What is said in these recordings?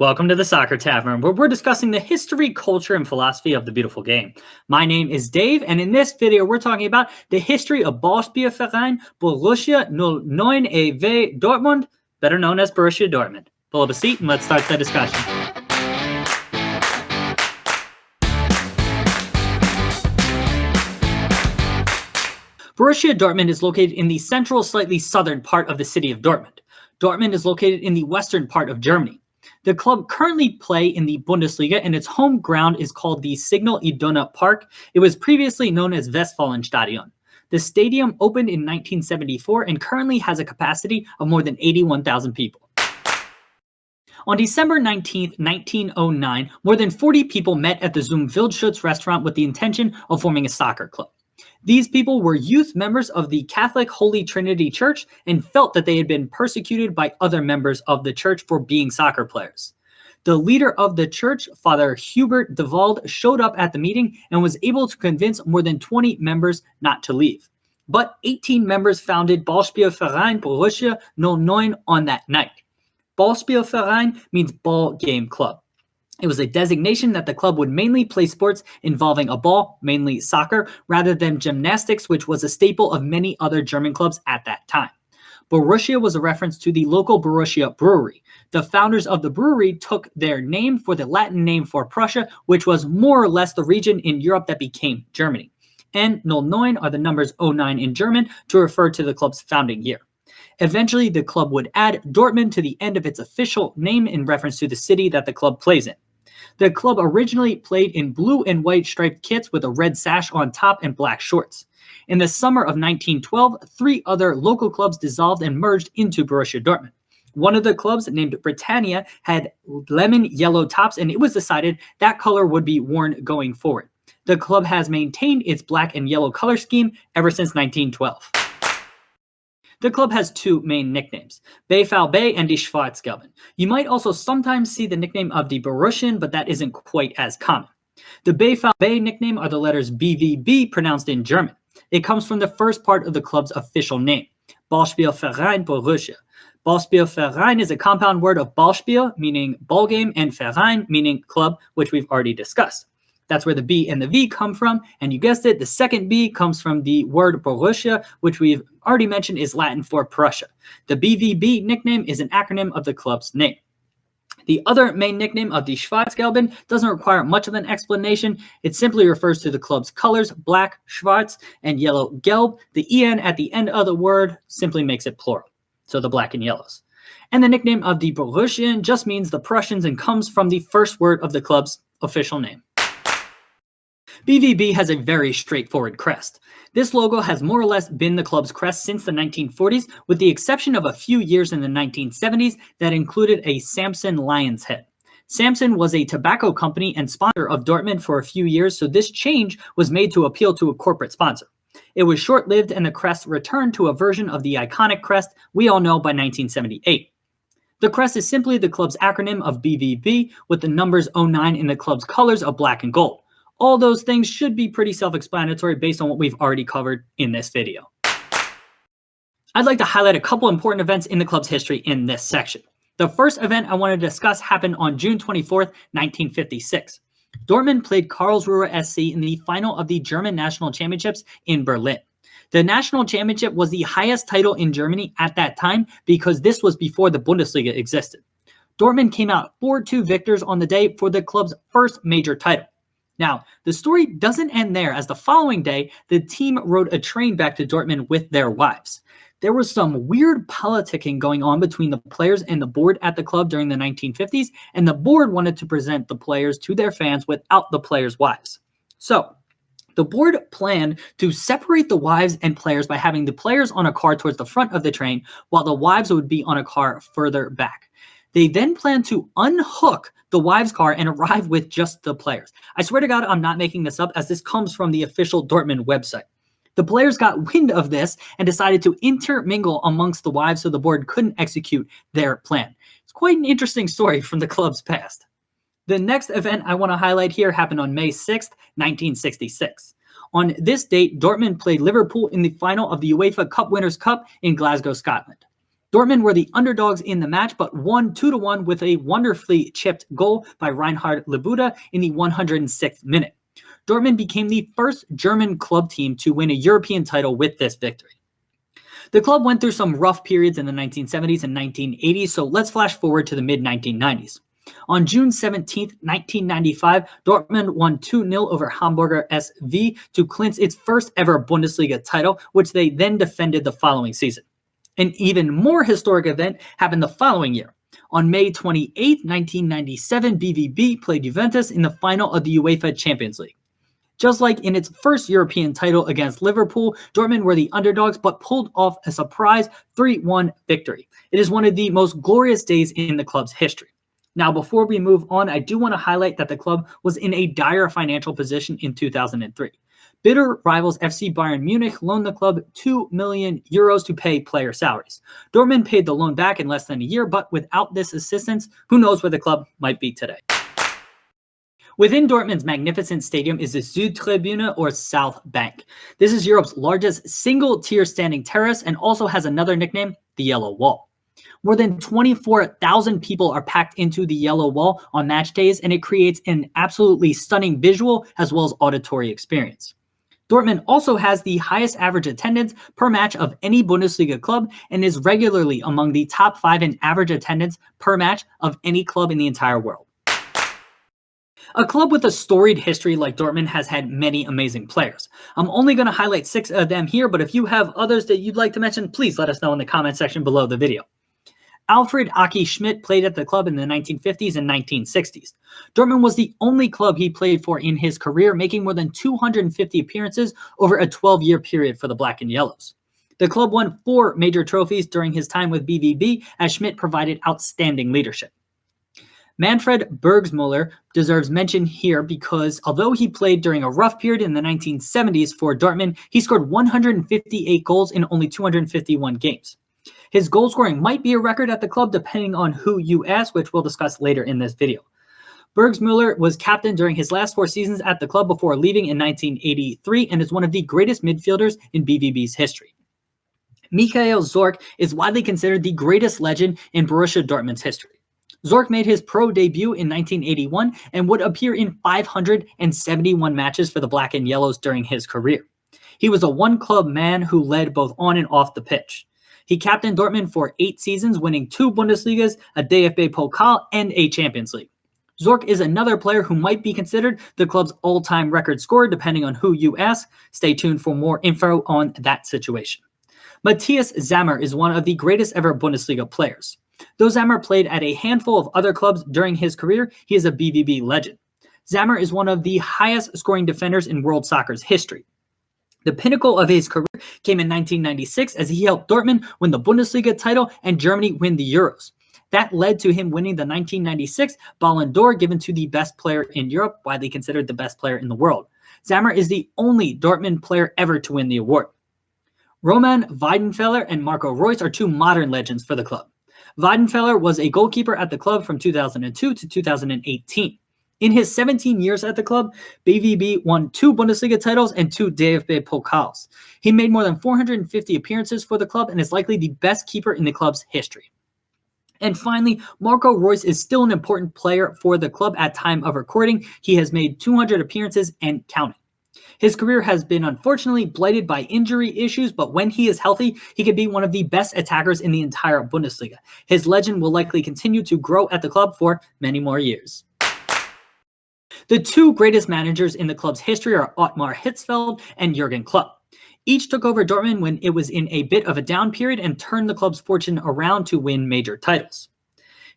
Welcome to the Soccer Tavern, where we're discussing the history, culture, and philosophy of the beautiful game. My name is Dave, and in this video, we're talking about the history of Ballspielverein Borussia 09 Dortmund, better known as Borussia Dortmund. Pull up a seat and let's start the discussion. Borussia Dortmund is located in the central, slightly southern part of the city of Dortmund. Dortmund is located in the western part of Germany. The club currently play in the Bundesliga, and its home ground is called the Signal Iduna Park. It was previously known as Westfalenstadion. The stadium opened in 1974 and currently has a capacity of more than 81,000 people. On December 19, 1909, more than 40 people met at the Zum Wildschutz restaurant with the intention of forming a soccer club. These people were youth members of the Catholic Holy Trinity Church and felt that they had been persecuted by other members of the church for being soccer players. The leader of the church, Father Hubert de Wald, showed up at the meeting and was able to convince more than 20 members not to leave. But 18 members founded Ballspielverein Borussia 09 on that night. Ballspielverein means ball game club. It was a designation that the club would mainly play sports involving a ball, mainly soccer, rather than gymnastics, which was a staple of many other German clubs at that time. Borussia was a reference to the local Borussia brewery. The founders of the brewery took their name for the Latin name for Prussia, which was more or less the region in Europe that became Germany. And 09 are the numbers 09 in German to refer to the club's founding year. Eventually, the club would add Dortmund to the end of its official name in reference to the city that the club plays in. The club originally played in blue and white striped kits with a red sash on top and black shorts. In the summer of 1912, 3 other local clubs dissolved and merged into Borussia Dortmund. One of the clubs, named Britannia, had lemon yellow tops, and it was decided that color would be worn going forward. The club has maintained its black and yellow color scheme ever since 1912. The club has 2 main nicknames, BVB and Die Schwarz-Gelben. You might also sometimes see the nickname of the Borussian, but that isn't quite as common. The BVB nickname are the letters BVB pronounced in German. It comes from the first part of the club's official name, Ballspielverein Borussia. Ballspielverein is a compound word of Ballspiel, meaning ball game, and Verein, meaning club, which we've already discussed. That's where the B and the V come from, and you guessed it, the second B comes from the word Borussia, which we've already mentioned is Latin for Prussia. The BVB nickname is an acronym of the club's name. The other main nickname of the Schwarz-Gelben doesn't require much of an explanation. It simply refers to the club's colors, black, schwarz, and yellow, gelb. The en at the end of the word simply makes it plural, so the black and yellows. And the nickname of the Borussian just means the Prussians and comes from the first word of the club's official name. BVB has a very straightforward crest. This logo has more or less been the club's crest since the 1940s, with the exception of a few years in the 1970s that included a Samson lion's head. Samson was a tobacco company and sponsor of Dortmund for a few years, so this change was made to appeal to a corporate sponsor. It was short-lived, and the crest returned to a version of the iconic crest we all know by 1978. The crest is simply the club's acronym of BVB, with the numbers 09 in the club's colors of black and gold. All those things should be pretty self-explanatory based on what we've already covered in this video. I'd like to highlight a couple important events in the club's history in this section. The first event I want to discuss happened on June 24th, 1956. Dortmund played Karlsruhe SC in the final of the German National Championships in Berlin. The National Championship was the highest title in Germany at that time because this was before the Bundesliga existed. Dortmund came out 4-2 victors on the day for the club's first major title. Now, the story doesn't end there, as the following day, the team rode a train back to Dortmund with their wives. There was some weird politicking going on between the players and the board at the club during the 1950s, and the board wanted to present the players to their fans without the players' wives. So, the board planned to separate the wives and players by having the players on a car towards the front of the train, while the wives would be on a car further back. They then planned to unhook the wives' car and arrive with just the players. I swear to God, I'm not making this up, as this comes from the official Dortmund website. The players got wind of this and decided to intermingle amongst the wives so the board couldn't execute their plan. It's quite an interesting story from the club's past. The next event I want to highlight here happened on May 6th, 1966. On this date, Dortmund played Liverpool in the final of the UEFA Cup Winners' Cup in Glasgow, Scotland. Dortmund were the underdogs in the match, but won 2-1 with a wonderfully chipped goal by Reinhard Labuda in the 106th minute. Dortmund became the first German club team to win a European title with this victory. The club went through some rough periods in the 1970s and 1980s, so let's flash forward to the mid-1990s. On June 17, 1995, Dortmund won 2-0 over Hamburger SV to clinch its first ever Bundesliga title, which they then defended the following season. An even more historic event happened the following year. On May 28, 1997, BVB played Juventus in the final of the UEFA Champions League. Just like in its first European title against Liverpool, Dortmund were the underdogs but pulled off a surprise 3-1 victory. It is one of the most glorious days in the club's history. Now, before we move on, I do want to highlight that the club was in a dire financial position in 2003. Bitter rivals FC Bayern Munich loaned the club €2 million to pay player salaries. Dortmund paid the loan back in less than a year, but without this assistance, who knows where the club might be today. Within Dortmund's magnificent stadium is the Südtribüne or South Bank. This is Europe's largest single-tier standing terrace and also has another nickname, the Yellow Wall. More than 24,000 people are packed into the Yellow Wall on match days, and it creates an absolutely stunning visual as well as auditory experience. Dortmund also has the highest average attendance per match of any Bundesliga club and is regularly among the top 5 in average attendance per match of any club in the entire world. A club with a storied history like Dortmund has had many amazing players. I'm only going to highlight 6 of them here, but if you have others that you'd like to mention, please let us know in the comment section below the video. Alfred Aki Schmidt played at the club in the 1950s and 1960s. Dortmund was the only club he played for in his career, making more than 250 appearances over a 12-year period for the Black and Yellows. The club won 4 major trophies during his time with BVB, as Schmidt provided outstanding leadership. Manfred Burgsmüller deserves mention here because although he played during a rough period in the 1970s for Dortmund, he scored 158 goals in only 251 games. His goal scoring might be a record at the club depending on who you ask, which we'll discuss later in this video. Burgsmüller was captain during his last 4 seasons at the club before leaving in 1983 and is one of the greatest midfielders in BVB's history. Michael Zorc is widely considered the greatest legend in Borussia Dortmund's history. Zorc made his pro debut in 1981 and would appear in 571 matches for the Black and Yellows during his career. He was a one-club man who led both on and off the pitch. He captained Dortmund for 8 seasons, winning 2 Bundesligas, a DFB Pokal, and a Champions League. Zorc is another player who might be considered the club's all-time record scorer, depending on who you ask. Stay tuned for more info on that situation. Matthias Sammer is one of the greatest ever Bundesliga players. Though Sammer played at a handful of other clubs during his career, he is a BVB legend. Sammer is one of the highest scoring defenders in world soccer's history. The pinnacle of his career came in 1996 as he helped Dortmund win the Bundesliga title and Germany win the Euros. That led to him winning the 1996 Ballon d'Or, given to the best player in Europe, widely considered the best player in the world. Sammer is the only Dortmund player ever to win the award. Roman Weidenfeller and Marco Reus are 2 modern legends for the club. Weidenfeller was a goalkeeper at the club from 2002 to 2018. In his 17 years at the club, BVB won 2 Bundesliga titles and 2 DFB Pokals. He made more than 450 appearances for the club and is likely the best keeper in the club's history. And finally, Marco Reus is still an important player for the club at time of recording. He has made 200 appearances and counting. His career has been unfortunately blighted by injury issues, but when he is healthy, he could be one of the best attackers in the entire Bundesliga. His legend will likely continue to grow at the club for many more years. The 2 greatest managers in the club's history are Ottmar Hitzfeld and Jurgen Klopp. Each took over Dortmund when it was in a bit of a down period and turned the club's fortune around to win major titles.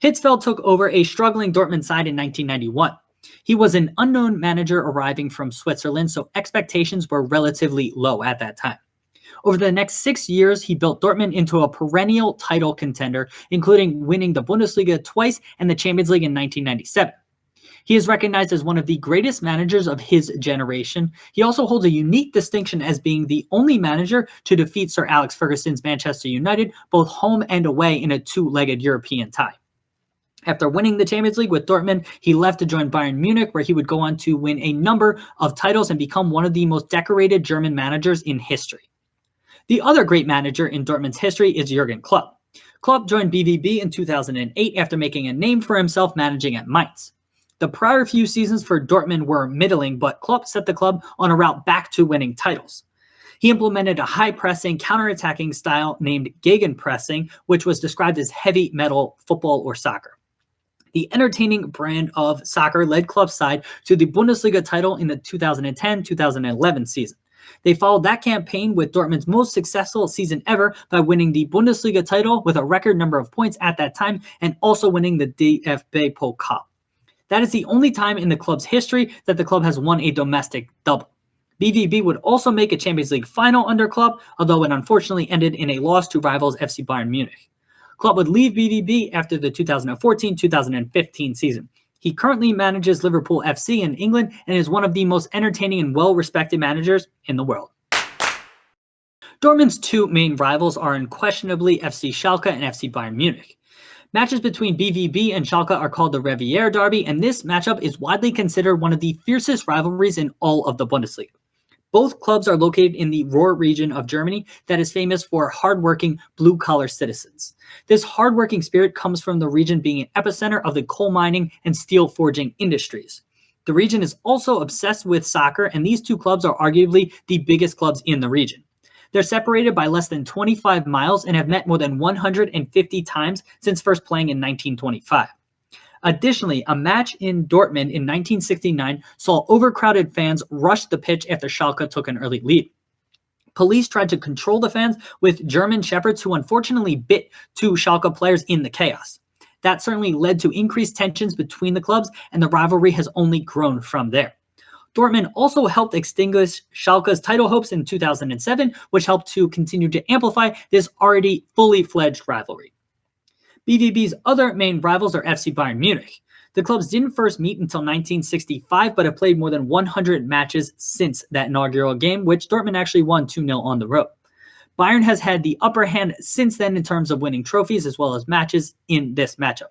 Hitzfeld took over a struggling Dortmund side in 1991. He was an unknown manager arriving from Switzerland, so expectations were relatively low at that time. Over the next 6 years, he built Dortmund into a perennial title contender, including winning the Bundesliga twice and the Champions League in 1997. He is recognized as one of the greatest managers of his generation. He also holds a unique distinction as being the only manager to defeat Sir Alex Ferguson's Manchester United, both home and away, in a 2-legged European tie. After winning the Champions League with Dortmund, he left to join Bayern Munich, where he would go on to win a number of titles and become one of the most decorated German managers in history. The other great manager in Dortmund's history is Jurgen Klopp. Klopp joined BVB in 2008 after making a name for himself managing at Mainz. The prior few seasons for Dortmund were middling, but Klopp set the club on a route back to winning titles. He implemented a high-pressing, counter-attacking style named gegenpressing, which was described as heavy metal football or soccer. The entertaining brand of soccer led Klopp's side to the Bundesliga title in the 2010-2011 season. They followed that campaign with Dortmund's most successful season ever by winning the Bundesliga title with a record number of points at that time and also winning the DFB Pokal. That is the only time in the club's history that the club has won a domestic double. BVB would also make a Champions League final under Klopp, although it unfortunately ended in a loss to rivals FC Bayern Munich. Klopp would leave BVB after the 2014-2015 season. He currently manages Liverpool FC in England and is one of the most entertaining and well-respected managers in the world. Dortmund's two main rivals are unquestionably FC Schalke and FC Bayern Munich. Matches between BVB and Schalke are called the Revier Derby, and this matchup is widely considered one of the fiercest rivalries in all of the Bundesliga. Both clubs are located in the Ruhr region of Germany that is famous for hardworking, blue-collar citizens. This hardworking spirit comes from the region being an epicenter of the coal mining and steel forging industries. The region is also obsessed with soccer, and these two clubs are arguably the biggest clubs in the region. They're separated by less than 25 miles and have met more than 150 times since first playing in 1925. Additionally, a match in Dortmund in 1969 saw overcrowded fans rush the pitch after Schalke took an early lead. Police tried to control the fans with German shepherds who unfortunately bit two Schalke players in the chaos. That certainly led to increased tensions between the clubs, and the rivalry has only grown from there. Dortmund also helped extinguish Schalke's title hopes in 2007, which helped to continue to amplify this already fully fledged rivalry. BVB's other main rivals are FC Bayern Munich. The clubs didn't first meet until 1965, but have played more than 100 matches since that inaugural game, which Dortmund actually won 2-0 on the road. Bayern has had the upper hand since then in terms of winning trophies as well as matches in this matchup.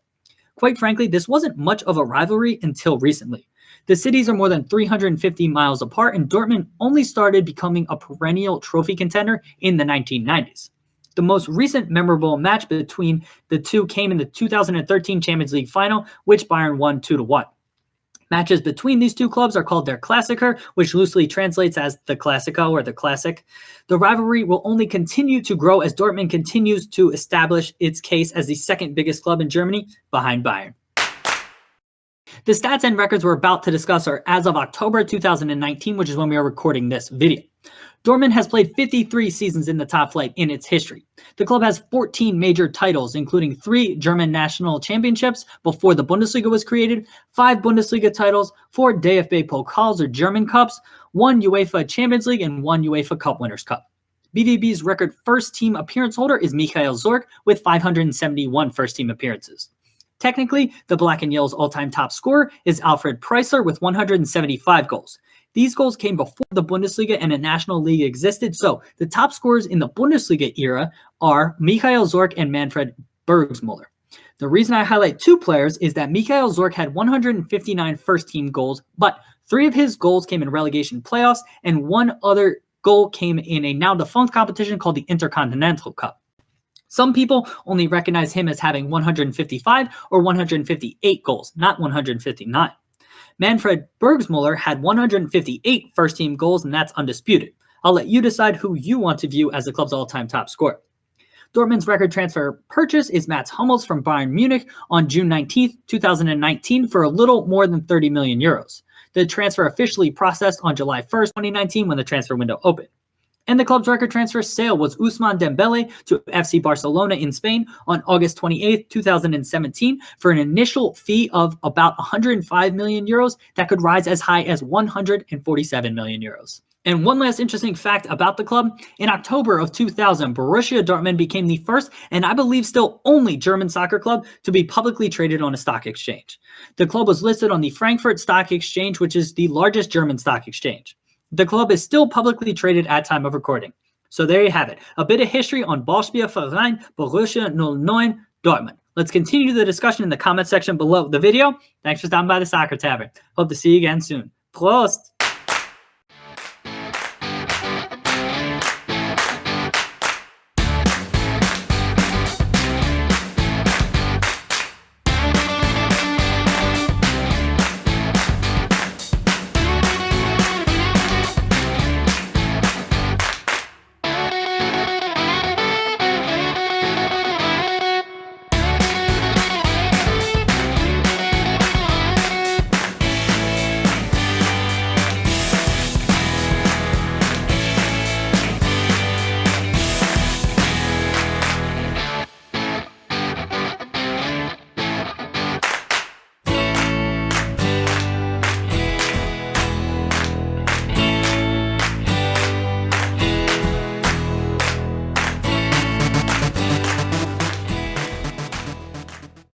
Quite frankly, this wasn't much of a rivalry until recently. The cities are more than 350 miles apart, and Dortmund only started becoming a perennial trophy contender in the 1990s. The most recent memorable match between the two came in the 2013 Champions League final, which Bayern won 2-1. Matches between these two clubs are called their Klassiker, which loosely translates as the Classico or the Classic. The rivalry will only continue to grow as Dortmund continues to establish its case as the second biggest club in Germany behind Bayern. The stats and records we're about to discuss are as of October 2019, which is when we are recording this video. Dortmund has played 53 seasons in the top flight in its history. The club has 14 major titles, including 3 German national championships before the Bundesliga was created, 5 Bundesliga titles, 4 DFB Pokals or German Cups, 1 UEFA Champions League, and 1 UEFA Cup Winners' Cup. BVB's record first-team appearance holder is Michael Zorc with 571 first-team appearances. Technically, the Black and Yellow's all-time top scorer is Alfred Preisler with 175 goals. These goals came before the Bundesliga and a national league existed, so the top scorers in the Bundesliga era are Michael Zorc and Manfred Burgsmüller. The reason I highlight 2 players is that Michael Zorc had 159 first-team goals, but 3 of his goals came in relegation playoffs, and 1 other goal came in a now-defunct competition called the Intercontinental Cup. Some people only recognize him as having 155 or 158 goals, not 159. Manfred Burgsmüller had 158 first-team goals, and that's undisputed. I'll let you decide who you want to view as the club's all-time top scorer. Dortmund's record transfer purchase is Mats Hummels from Bayern Munich on June 19, 2019 for a little more than 30 million euros. The transfer officially processed on July 1, 2019 when the transfer window opened. And the club's record transfer sale was Ousmane Dembele to FC Barcelona in Spain on August 28, 2017 for an initial fee of about 105 million euros that could rise as high as 147 million euros. And one last interesting fact about the club, in October of 2000, Borussia Dortmund became the first and I believe still only German soccer club to be publicly traded on a stock exchange. The club was listed on the Frankfurt Stock Exchange, which is the largest German stock exchange. The club is still publicly traded at time of recording. So there you have it, a bit of history on Ballspielverein Borussia 09 Dortmund. Let's continue the discussion in the comment section below the video. Thanks for stopping by the Soccer Tavern. Hope to see you again soon. Prost!